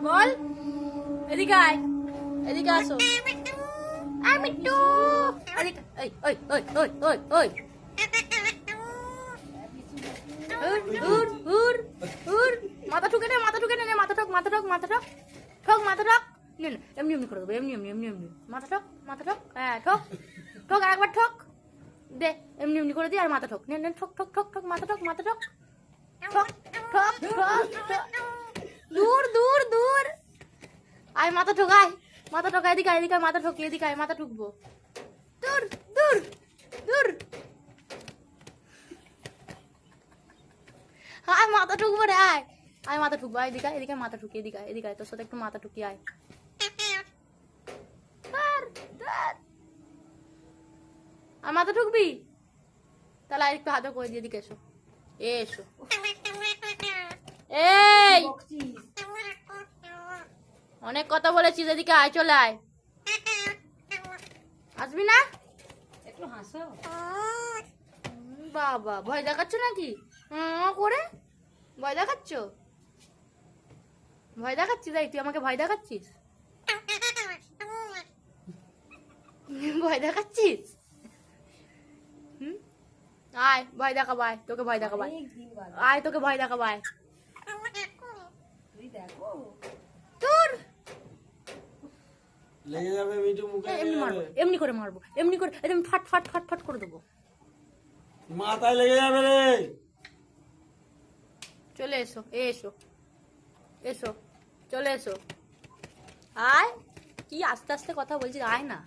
বল, এদিকে আয়, এদিকে আসো। মিট্টু, এদিকে, ওই ওই ওই ওই ওই ওই, মাথা ঠুকে নে, মাথা ঠুকে নে, মাথা ঠক, মাথা ঠক, মাথা ঠক, ঠক, মাথা ঠক, নে না, এমনি এমনি করে দেবো, এমনি এমনি এমনি এমনি, মাথা ঠক, মাথা ঠক, হ্যাঁ ঠক, ঠক, আরেকবার ঠক, দে, এমনি এমনি করে দিই, আর মাথা ঠক, নে নে, ঠক ঠক ঠক ঠক, মাথা ঠক, মাথা ঠক, ঠক ঠক ঠক ঠক, দূর দূর দূর, আয় মাথা ঠকায়, মাথা ঠকায়, এদিকে এদিকে মাথা ঠকলে, এদিকে মাথা ঠুকবো, দূর দূর দূর, আয় মাথা ঠুকবো রে, আয় আয় মাথা ঠুকবো, আয় এদিকে এদিকে মাথা ঠুকি, এদিকে এদিকে তোর সাথে একটু মাথা ঠুকি, আয় আর মাথা ঠুকবি, তাহলে আর একটু হাতে করে দিয়ে, এদিকে এসো, এসো, এই অনেক কথা বলেছিস, এদিকে আয়, চলে আয়, আসবি না, একটু হাসো। বাবা ভয় দেখাচ্ছ নাকি করে, ভয় দেখাচ্ছ, ভয় দেখাচ্ছিস, তাই তুই আমাকে ভয় দেখাচ্ছিস, ভয় দেখাচ্ছিস, আয় ভয় দেখাবো, আয় তোকে ভয় দেখাবো, আয় তোকে ভয় দেখাবো, আয় তুই দেখো তোর লেগে যাবে মিঠু, মুখে এমনি মারবো, এমনি করে মারবো, এমনি করে একদম ফাট ফাট ফাট ফাট করে দেবো, মাথায় লেগে যাবে রে। চলে এসো, এসো এসো, চলে এসো, আয়, কি আস্তে আস্তে কথা বলছিস, আয় না।